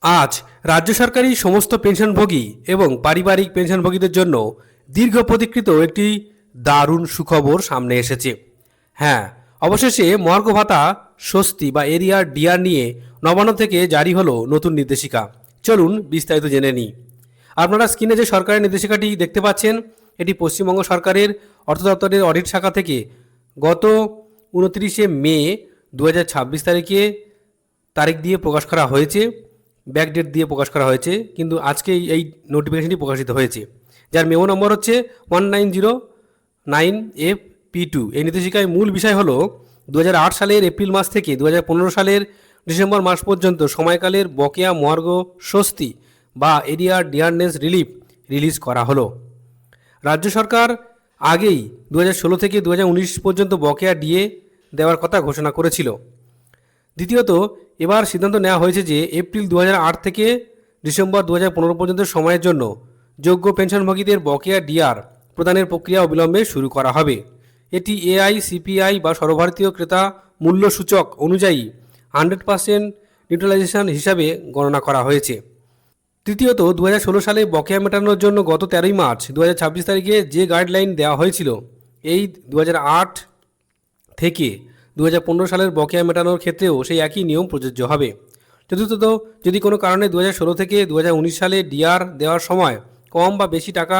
আজ রাজ্য সরকারি সমস্ত পেনশনভোগী এবং পারিবারিক পেনশনভোগীদের জন্য দীর্ঘ প্রতীক্ষিত একটি দারুণ সুখবর সামনে এসেছে। হ্যাঁ, অবশেষে মহার্ঘ ভাতা স্বস্তি বা এরিয়ার ডিআর নিয়ে নবান্ন থেকে জারি হলো নতুন নির্দেশিকা। চলুন বিস্তারিত জেনে নিই। আপনারা স্ক্রিনে যে সরকারি নির্দেশিকাটি দেখতে পাচ্ছেন, এটি পশ্চিমবঙ্গ সরকারের অর্থ দপ্তরের অডিট শাখা থেকে গত 29শে মে 2026 তারিখ দিয়ে প্রকাশ করা হয়েছে, ব্যাকডেট দিয়ে প্রকাশ করা হয়েছে, কিন্তু আজকে এই নোটিফিকেশনটি প্রকাশিত হয়েছে, যার মেমো নম্বর হচ্ছে 1909FP2। এই নির্দেশিকায় মূল বিষয় হলো 2008 সালের এপ্রিল মাস থেকে 2015 সালের ডিসেম্বর মাস পর্যন্ত সময়কালের বকেয়া মহার্ঘ স্বস্তি বা এরিয়ার ডিয়ারনেস রিলিফ রিলিজ করা হলো। রাজ্য সরকার আগেই 2016 থেকে 2019 পর্যন্ত বকেয়া ডিএ দেওয়ার কথা ঘোষণা করেছিল। দ্বিতীয়ত, এবার সিদ্ধান্ত নেওয়া হয়েছে যে এপ্রিল 2008 থেকে ডিসেম্বর 2015 পর্যন্ত সময়ের জন্য যোগ্য পেনশনভোগীদের বকেয়া ডিআর প্রদানের প্রক্রিয়া অবিলম্বে শুরু করা হবে। এটি এআইসিপিআই বা সর্বভারতীয় ক্রেতা মূল্য সূচক অনুযায়ী 100% নিউট্রালাইজেশন হিসাবে গণনা করা হয়েছে। তৃতীয়ত, 2016 সালে বকেয়া মেটানোর জন্য গত 13 মার্চ 2026 তারিখে যে গাইডলাইন দেওয়া হয়েছিল, এই 2008 থেকে 2015 সালের বকেয়া মেটানোর ক্ষেত্রেও সেই একই নিয়ম প্রযোজ্য হবে। চতুর্থত, যদি কোনো কারণে 2016 থেকে 2019 সালে ডিআর দেওয়ার সময় কম বা বেশি টাকা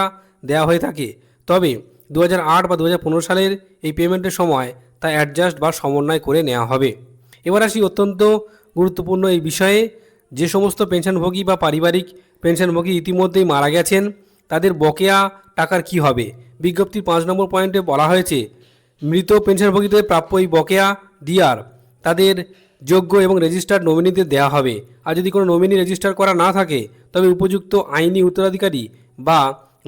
দেওয়া হয়ে থাকে, তবে 2008 বা 2015 সালের এই পেমেন্টের সময় তা অ্যাডজাস্ট বা সমন্বয় করে নেওয়া হবে। এবার আসি অত্যন্ত গুরুত্বপূর্ণ এই বিষয়ে, যে সমস্ত পেনশনভোগী বা পারিবারিক পেনশনভোগী ইতিমধ্যেই মারা গেছেন, তাদের বকেয়া টাকার কি হবে। বিজ্ঞপ্তির 5 নম্বর পয়েন্টে বলা হয়েছে, মৃত পেনশনভোগীদের প্রাপ্য এই বকেয়া ডিআর তাদের যোগ্য এবং রেজিস্টার্ড নমিনিদের দেওয়া হবে। আর যদি কোনো নমিনি রেজিস্টার করা না থাকে, তবে উপযুক্ত আইনি উত্তরাধিকারী বা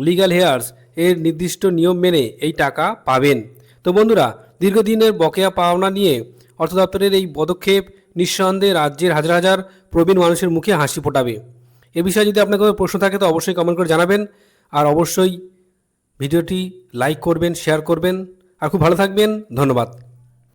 লিগ্যাল হেয়ার্স এর নির্দিষ্ট নিয়ম মেনে এই টাকা পাবেন। তো বন্ধুরা, দীর্ঘদিনের বকেয়া পাওনা নিয়ে অর্থ দপ্তরের এই পদক্ষেপ নিঃসন্দেহে রাজ্যের হাজার হাজার প্রবীণ মানুষের মুখে হাসি ফোটাবে। এ বিষয়ে যদি আপনার কোনো প্রশ্ন থাকে তো অবশ্যই কমেন্ট করে জানাবেন, আর অবশ্যই ভিডিওটি লাইক করবেন, শেয়ার করবেন, আর খুব ভালো থাকবেন। ধন্যবাদ।